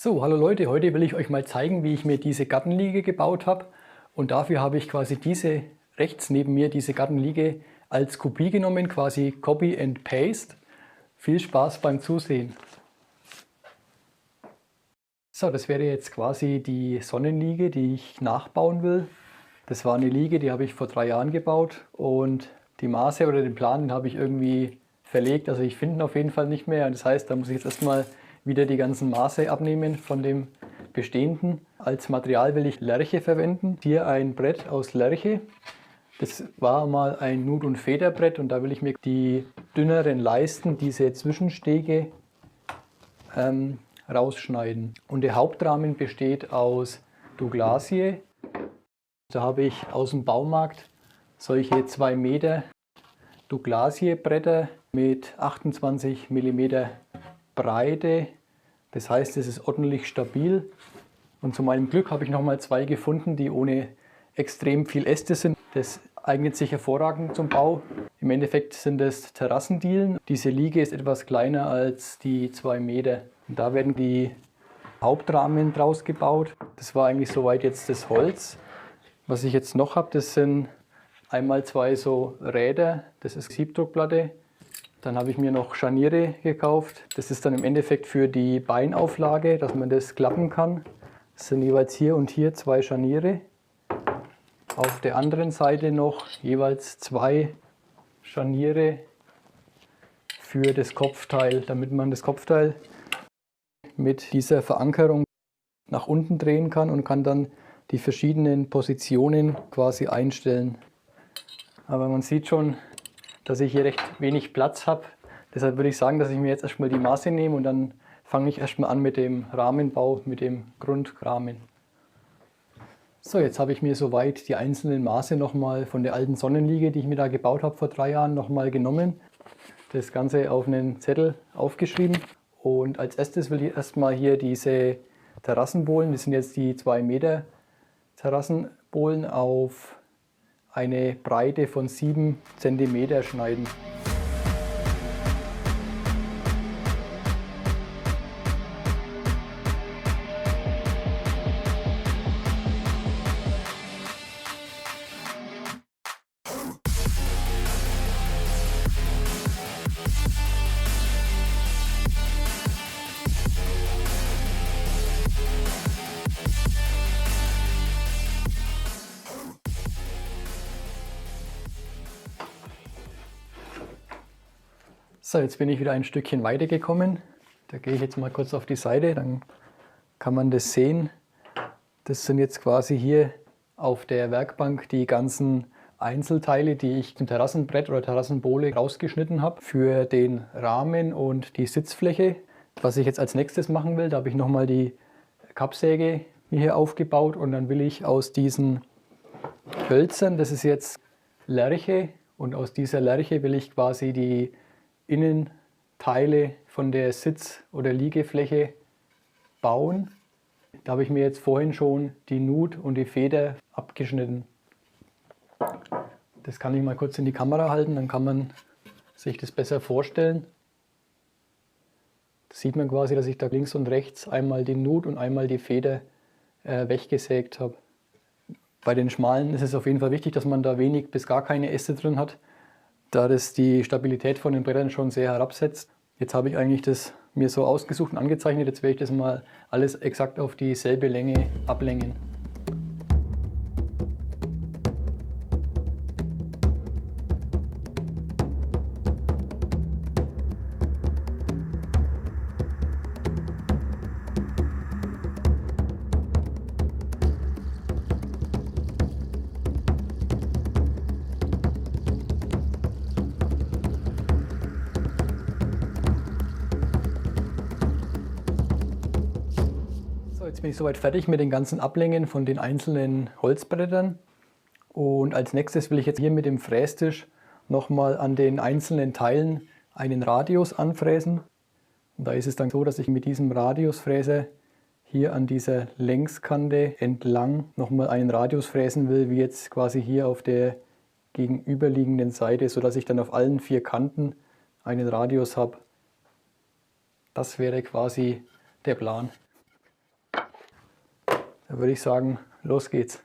So, hallo Leute, heute will ich euch mal zeigen, wie ich mir diese Gartenliege gebaut habe. Und dafür habe ich quasi diese rechts neben mir, diese Gartenliege als Kopie genommen, quasi Copy and Paste. Viel Spaß beim Zusehen. So, das wäre jetzt quasi die Sonnenliege, die ich nachbauen will. Das war eine Liege, die habe ich vor 3 Jahren gebaut und die Maße oder den Plan, den habe ich irgendwie verlegt. Also ich finde ihn auf jeden Fall nicht mehr. Das heißt, da muss ich jetzt erstmal wieder die ganzen Maße abnehmen von dem bestehenden. Als Material will ich Lärche verwenden. Hier ein Brett aus Lärche. Das war mal ein Nut- und Federbrett und da will ich mir die dünneren Leisten, diese Zwischenstege, rausschneiden. Und der Hauptrahmen besteht aus Douglasie. Da habe ich aus dem Baumarkt solche 2 Meter Douglasie-Bretter mit 28 mm Breite. Das heißt, es ist ordentlich stabil. Und zu meinem Glück habe ich nochmal 2 gefunden, die ohne extrem viel Äste sind. Das eignet sich hervorragend zum Bau. Im Endeffekt sind es Terrassendielen. Diese Liege ist etwas kleiner als die 2 Meter. Und da werden die Hauptrahmen draus gebaut. Das war eigentlich soweit jetzt das Holz. Was ich jetzt noch habe, das sind einmal 2 so Räder. Das ist Siebdruckplatte. Dann habe ich mir noch Scharniere gekauft. Das ist dann im Endeffekt für die Beinauflage, dass man das klappen kann. Das sind jeweils hier und hier 2 Scharniere. Auf der anderen Seite noch jeweils 2 Scharniere für das Kopfteil, damit man das Kopfteil mit dieser Verankerung nach unten drehen kann und kann dann die verschiedenen Positionen quasi einstellen. Aber man sieht schon, dass ich hier recht wenig Platz habe. Deshalb würde ich sagen, dass ich mir jetzt erstmal die Maße nehme und dann fange ich erstmal an mit dem Rahmenbau, mit dem Grundrahmen. So, jetzt habe ich mir soweit die einzelnen Maße nochmal von der alten Sonnenliege, die ich mir da gebaut habe vor 3 Jahren, nochmal genommen. Das Ganze auf einen Zettel aufgeschrieben. Und als erstes will ich erstmal hier diese Terrassenbohlen, das sind jetzt die 2 Meter Terrassenbohlen, auf eine Breite von 7 cm schneiden. So, jetzt bin ich wieder ein Stückchen weiter gekommen. Da gehe ich jetzt mal kurz auf die Seite, dann kann man das sehen. Das sind jetzt quasi hier auf der Werkbank die ganzen Einzelteile, die ich zum Terrassenbrett oder Terrassenbohle rausgeschnitten habe für den Rahmen und die Sitzfläche. Was ich jetzt als nächstes machen will, da habe ich nochmal die Kappsäge hier aufgebaut und dann will ich aus diesen Hölzern, das ist jetzt Lärche, und aus dieser Lärche will ich quasi die Innenteile von der Sitz- oder Liegefläche bauen. Da habe ich mir jetzt vorhin schon die Nut und die Feder abgeschnitten. Das kann ich mal kurz in die Kamera halten, dann kann man sich das besser vorstellen. Da sieht man quasi, dass ich da links und rechts einmal die Nut und einmal die Feder weggesägt habe. Bei den schmalen ist es auf jeden Fall wichtig, dass man da wenig bis gar keine Äste drin hat, da das die Stabilität von den Brettern schon sehr herabsetzt. Jetzt habe ich eigentlich das mir so ausgesucht und angezeichnet. Jetzt werde ich das mal alles exakt auf dieselbe Länge ablängen. Jetzt bin ich soweit fertig mit den ganzen Ablängen von den einzelnen Holzbrettern. Und als nächstes will ich jetzt hier mit dem Frästisch nochmal an den einzelnen Teilen einen Radius anfräsen. Und da ist es dann so, dass ich mit diesem Radiusfräser hier an dieser Längskante entlang nochmal einen Radius fräsen will, wie jetzt quasi hier auf der gegenüberliegenden Seite, sodass ich dann auf allen 4 Kanten einen Radius habe. Das wäre quasi der Plan. Da würde ich sagen, los geht's.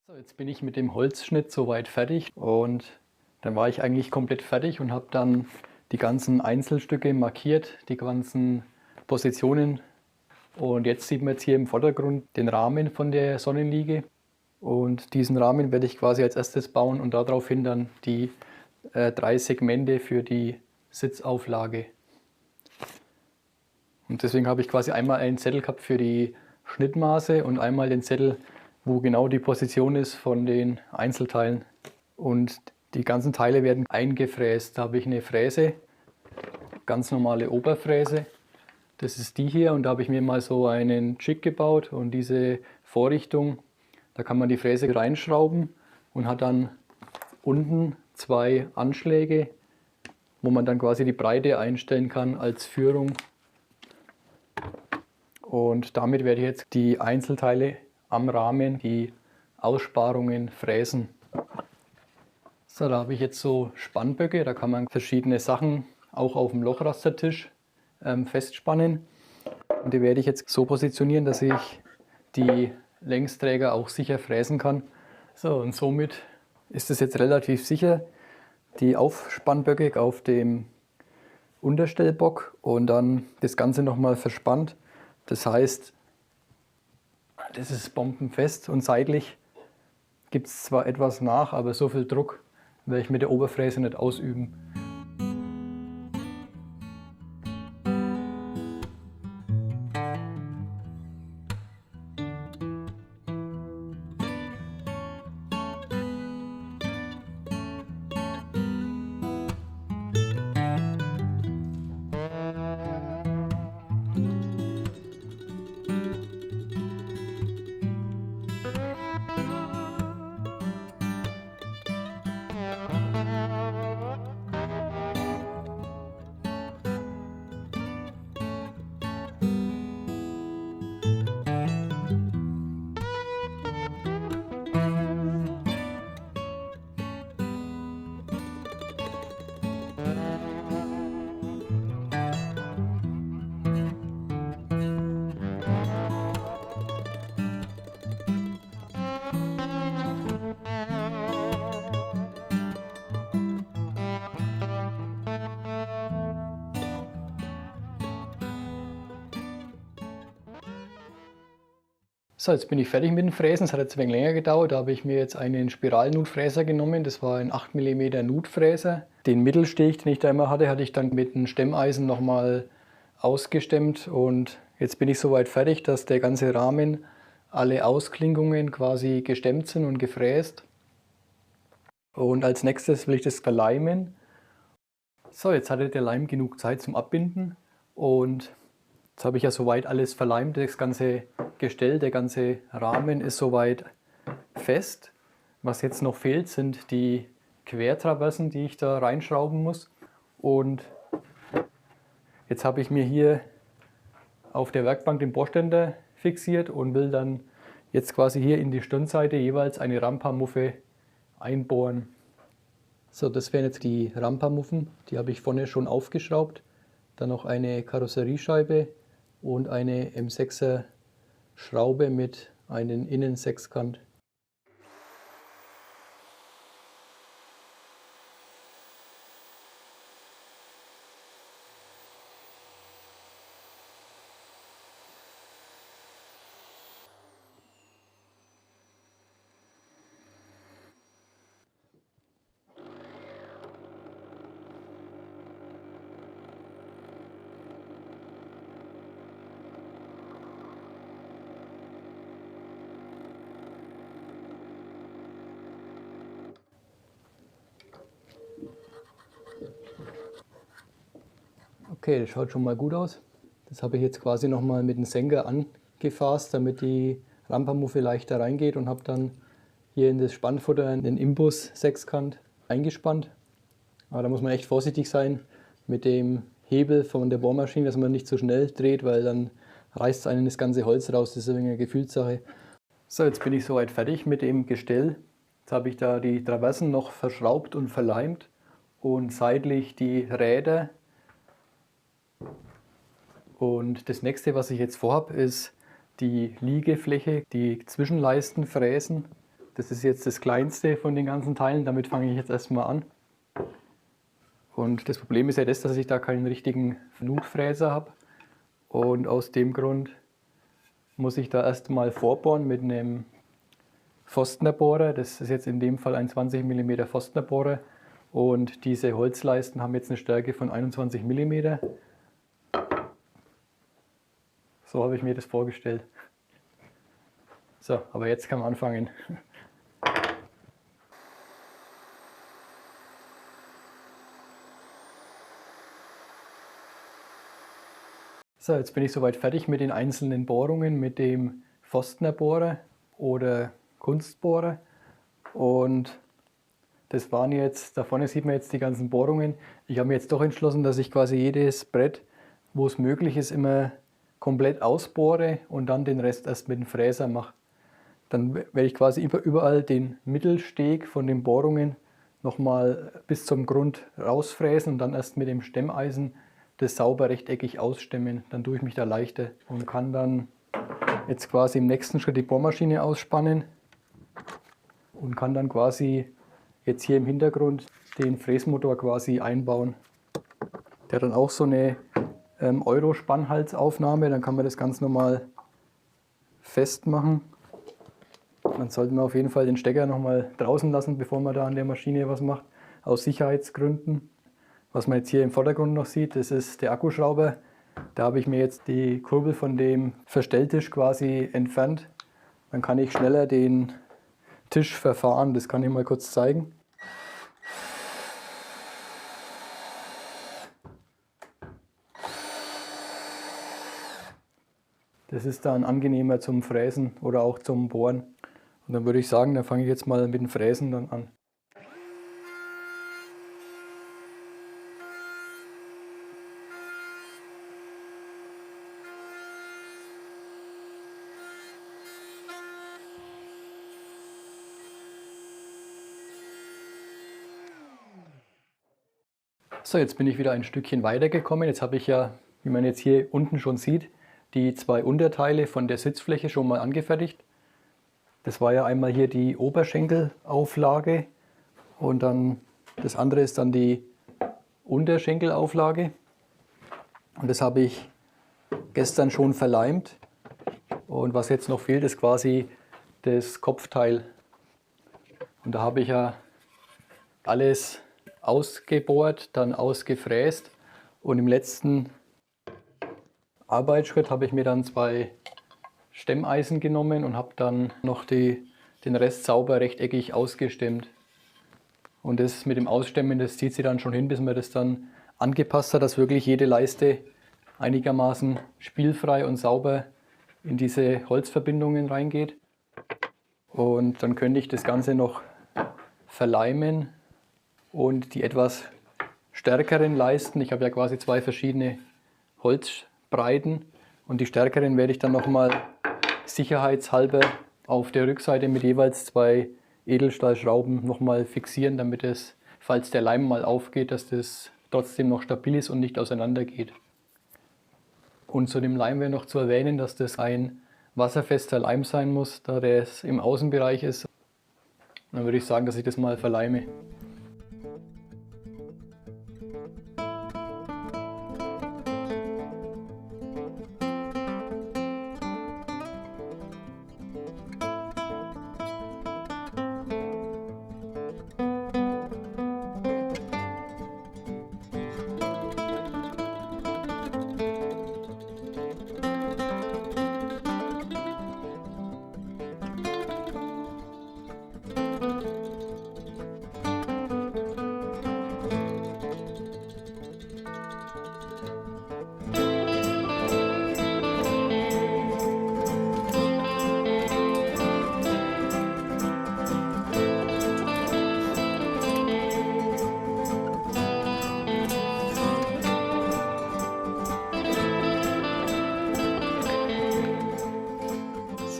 So, jetzt bin ich mit dem Holzschnitt soweit fertig und dann war ich eigentlich komplett fertig und habe dann die ganzen Einzelstücke markiert, die ganzen Positionen. Und jetzt sieht man jetzt hier im Vordergrund den Rahmen von der Sonnenliege. Und diesen Rahmen werde ich quasi als erstes bauen und daraufhin dann die 3 Segmente für die Sitzauflage. Und deswegen habe ich quasi einmal einen Zettel gehabt für die Schnittmaße und einmal den Zettel, wo genau die Position ist von den Einzelteilen. Und die ganzen Teile werden eingefräst. Da habe ich eine Fräse, ganz normale Oberfräse. Das ist die hier und da habe ich mir mal so einen Jig gebaut und diese Vorrichtung, da kann man die Fräse reinschrauben und hat dann unten 2 Anschläge, wo man dann quasi die Breite einstellen kann als Führung. Und damit werde ich jetzt die Einzelteile am Rahmen, die Aussparungen fräsen. So, da habe ich jetzt so Spannböcke, da kann man verschiedene Sachen auch auf dem Lochrastertisch festspannen. Und die werde ich jetzt so positionieren, dass ich die Längsträger auch sicher fräsen kann. So, und somit ist es jetzt relativ sicher, die Aufspannböcke auf dem Unterstellbock und dann das Ganze nochmal verspannt. Das heißt, das ist bombenfest und seitlich gibt es zwar etwas nach, aber so viel Druck werde ich mit der Oberfräse nicht ausüben. So, jetzt bin ich fertig mit dem Fräsen. Es hat jetzt ein wenig länger gedauert. Da habe ich mir jetzt einen Spiralnutfräser genommen. Das war ein 8 mm Nutfräser. Den Mittelstich, den ich da immer hatte, hatte ich dann mit einem Stemmeisen nochmal ausgestemmt. Und jetzt bin ich soweit fertig, dass der ganze Rahmen, alle Ausklinkungen quasi gestemmt sind und gefräst. Und als nächstes will ich das verleimen. So, jetzt hatte der Leim genug Zeit zum Abbinden. Und jetzt habe ich ja soweit alles verleimt, das ganze Gestell, der ganze Rahmen ist soweit fest. Was jetzt noch fehlt, sind die Quertraversen, die ich da reinschrauben muss. Und jetzt habe ich mir hier auf der Werkbank den Bohrständer fixiert und will dann jetzt quasi hier in die Stirnseite jeweils eine Rampamuffe einbohren. So, das wären jetzt die Rampamuffen, die habe ich vorne schon aufgeschraubt. Dann noch eine Karosseriescheibe und eine M6er Schraube mit einem Innensechskant. Okay, das schaut schon mal gut aus. Das habe ich jetzt quasi nochmal mit dem Senker angefasst, damit die Rampamuffe leichter reingeht, und habe dann hier in das Spannfutter den Imbus sechskant eingespannt. Aber da muss man echt vorsichtig sein mit dem Hebel von der Bohrmaschine, dass man nicht zu schnell dreht, weil dann reißt einen das ganze Holz raus. Das ist eine Gefühlssache. So, jetzt bin ich soweit fertig mit dem Gestell. Jetzt habe ich da die Traversen noch verschraubt und verleimt und seitlich die Räder. Und das nächste, was ich jetzt vorhabe, ist die Liegefläche, die Zwischenleisten fräsen. Das ist jetzt das kleinste von den ganzen Teilen, damit fange ich jetzt erstmal an. Und das Problem ist ja das, dass ich da keinen richtigen Nutfräser habe. Und aus dem Grund muss ich da erstmal vorbohren mit einem Forstnerbohrer. Das ist jetzt in dem Fall ein 20 mm Forstnerbohrer. Und diese Holzleisten haben jetzt eine Stärke von 21 mm. So habe ich mir das vorgestellt. So, aber jetzt kann man anfangen. So, jetzt bin ich soweit fertig mit den einzelnen Bohrungen mit dem Forstnerbohrer oder Kunstbohrer. Und das waren jetzt, da vorne sieht man jetzt die ganzen Bohrungen. Ich habe mir jetzt doch entschlossen, dass ich quasi jedes Brett, wo es möglich ist, immer komplett ausbohre und dann den Rest erst mit dem Fräser mache. Dann werde ich quasi überall den Mittelsteg von den Bohrungen nochmal bis zum Grund rausfräsen und dann erst mit dem Stemmeisen das sauber rechteckig ausstemmen. Dann tue ich mich da leichter und kann dann jetzt quasi im nächsten Schritt die Bohrmaschine ausspannen und kann dann quasi jetzt hier im Hintergrund den Fräsmotor quasi einbauen. Der hat dann auch so eine Euro-Spannhalsaufnahme, dann kann man das ganz normal festmachen. Dann sollte man auf jeden Fall den Stecker nochmal draußen lassen, bevor man da an der Maschine was macht, aus Sicherheitsgründen. Was man jetzt hier im Vordergrund noch sieht, das ist der Akkuschrauber. Da habe ich mir jetzt die Kurbel von dem Verstelltisch quasi entfernt. Dann kann ich schneller den Tisch verfahren. Das kann ich mal kurz zeigen. Das ist dann angenehmer zum Fräsen oder auch zum Bohren. Und dann würde ich sagen, dann fange ich jetzt mal mit dem Fräsen dann an. So, jetzt bin ich wieder ein Stückchen weiter gekommen. Jetzt habe ich ja, wie man jetzt hier unten schon sieht, die zwei Unterteile von der Sitzfläche schon mal angefertigt. Das war ja einmal hier die Oberschenkelauflage und dann das andere ist dann die Unterschenkelauflage. Und das habe ich gestern schon verleimt. Und was jetzt noch fehlt, ist quasi das Kopfteil. Und da habe ich ja alles ausgebohrt, dann ausgefräst und im letzten Arbeitsschritt habe ich mir dann zwei Stemmeisen genommen und habe dann noch den Rest sauber rechteckig ausgestemmt. Und das mit dem Ausstemmen, das zieht sich dann schon hin, bis man das dann angepasst hat, dass wirklich jede Leiste einigermaßen spielfrei und sauber in diese Holzverbindungen reingeht. Und dann könnte ich das Ganze noch verleimen und die etwas stärkeren Leisten, ich habe ja quasi zwei verschiedene Holzbreiten und die stärkeren werde ich dann nochmal sicherheitshalber auf der Rückseite mit jeweils zwei Edelstahlschrauben nochmal fixieren, damit es, falls der Leim mal aufgeht, dass das trotzdem noch stabil ist und nicht auseinander geht. Und zu dem Leim wäre noch zu erwähnen, dass das ein wasserfester Leim sein muss, da der im Außenbereich ist. Dann würde ich sagen, dass ich das mal verleime.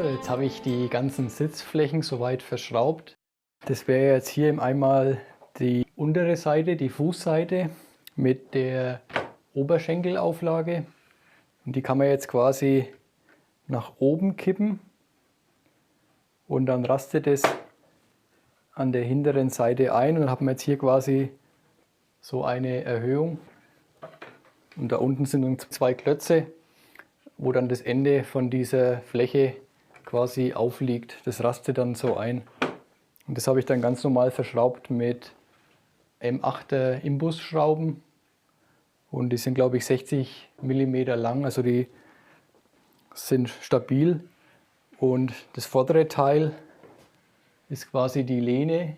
So, jetzt habe ich die ganzen Sitzflächen soweit verschraubt. Das wäre jetzt hier einmal die untere Seite, die Fußseite mit der Oberschenkelauflage. Und die kann man jetzt quasi nach oben kippen und dann rastet es an der hinteren Seite ein und dann hat man jetzt hier quasi so eine Erhöhung. Und da unten sind dann zwei Klötze, wo dann das Ende von dieser Fläche quasi aufliegt. Das rastet dann so ein. Und das habe ich dann ganz normal verschraubt mit M8er Imbusschrauben. Und die sind, glaube ich, 60 mm lang, also die sind stabil. Und das vordere Teil ist quasi die Lehne.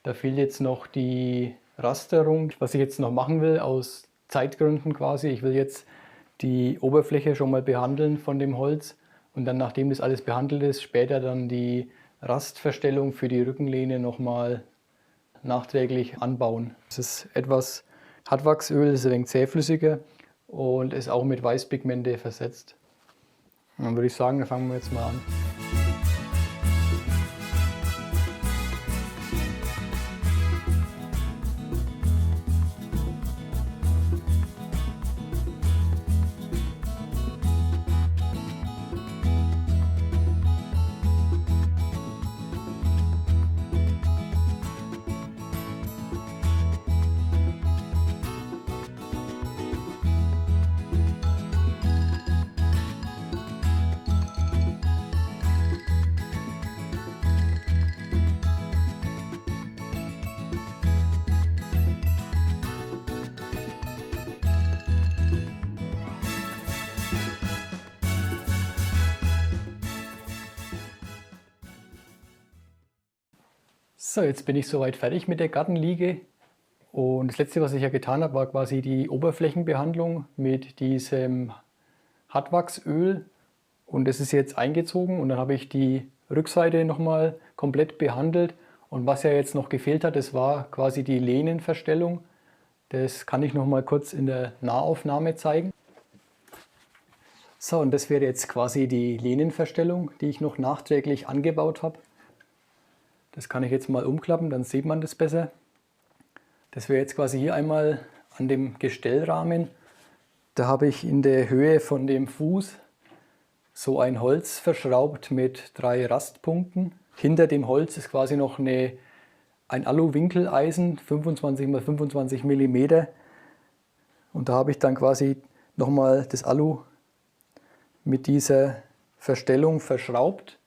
Da fehlt jetzt noch die Rasterung. Was ich jetzt noch machen will, aus Zeitgründen quasi, ich will jetzt die Oberfläche schon mal behandeln von dem Holz und dann, nachdem das alles behandelt ist, später dann die Rastverstellung für die Rückenlehne nochmal nachträglich anbauen. Das ist etwas Hartwachsöl, das ist ein wenig zähflüssiger und ist auch mit Weißpigmente versetzt. Und dann würde ich sagen, dann fangen wir jetzt mal an. So, jetzt bin ich soweit fertig mit der Gartenliege und das letzte, was ich ja getan habe, war quasi die Oberflächenbehandlung mit diesem Hartwachsöl und das ist jetzt eingezogen und dann habe ich die Rückseite nochmal komplett behandelt und was ja jetzt noch gefehlt hat, das war quasi die Lehnenverstellung. Das kann ich nochmal kurz in der Nahaufnahme zeigen. So, und das wäre jetzt quasi die Lehnenverstellung, die ich noch nachträglich angebaut habe. Das kann ich jetzt mal umklappen, dann sieht man das besser. Das wäre jetzt quasi hier einmal an dem Gestellrahmen. Da habe ich in der Höhe von dem Fuß so ein Holz verschraubt mit 3 Rastpunkten. Hinter dem Holz ist quasi noch ein Alu-Winkeleisen, 25 x 25 mm. Und da habe ich dann quasi nochmal das Alu mit dieser Verstellung verschraubt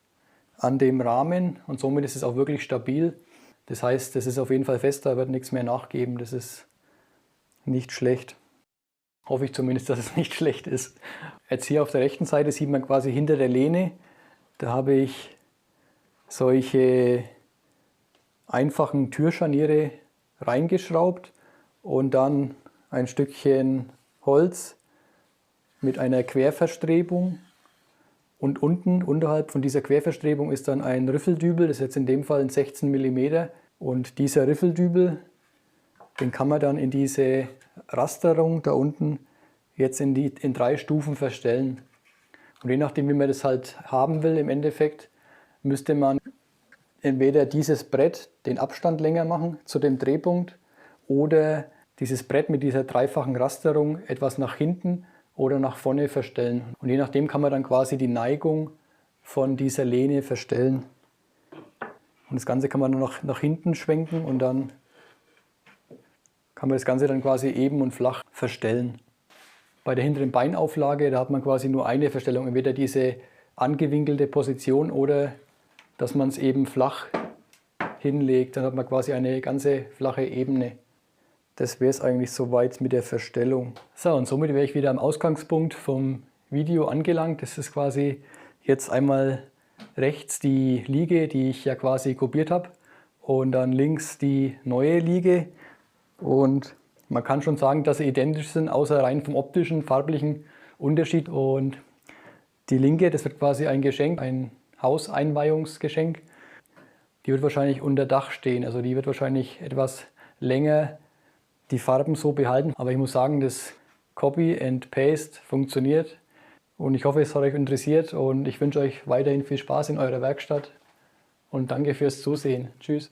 an dem Rahmen und somit ist es auch wirklich stabil. Das heißt, das ist auf jeden Fall fest, da wird nichts mehr nachgeben. Das ist nicht schlecht. Hoffe ich zumindest, dass es nicht schlecht ist. Jetzt hier auf der rechten Seite sieht man quasi hinter der Lehne, da habe ich solche einfachen Türscharniere reingeschraubt und dann ein Stückchen Holz mit einer Querverstrebung. Und unten, unterhalb von dieser Querverstrebung, ist dann ein Riffeldübel, das ist jetzt in dem Fall ein 16 mm. Und dieser Riffeldübel, den kann man dann in diese Rasterung da unten jetzt in 3 Stufen verstellen. Und je nachdem, wie man das halt haben will, im Endeffekt, müsste man entweder dieses Brett den Abstand länger machen zu dem Drehpunkt oder dieses Brett mit dieser dreifachen Rasterung etwas nach hinten oder nach vorne verstellen. Und je nachdem kann man dann quasi die Neigung von dieser Lehne verstellen. Und das Ganze kann man noch nach hinten schwenken und dann kann man das Ganze dann quasi eben und flach verstellen. Bei der hinteren Beinauflage, da hat man quasi nur eine Verstellung, entweder diese angewinkelte Position oder dass man es eben flach hinlegt. Dann hat man quasi eine ganze flache Ebene. Das wäre es eigentlich soweit mit der Verstellung. So, und somit wäre ich wieder am Ausgangspunkt vom Video angelangt. Das ist quasi jetzt einmal rechts die Liege, die ich ja quasi kopiert habe. Und dann links die neue Liege. Und man kann schon sagen, dass sie identisch sind, außer rein vom optischen, farblichen Unterschied. Und die linke, das wird quasi ein Geschenk, ein Hauseinweihungsgeschenk. Die wird wahrscheinlich unter Dach stehen. Also die wird wahrscheinlich etwas länger die Farben so behalten. Aber ich muss sagen, das Copy and Paste funktioniert. Und ich hoffe, es hat euch interessiert und ich wünsche euch weiterhin viel Spaß in eurer Werkstatt und danke fürs Zusehen. Tschüss.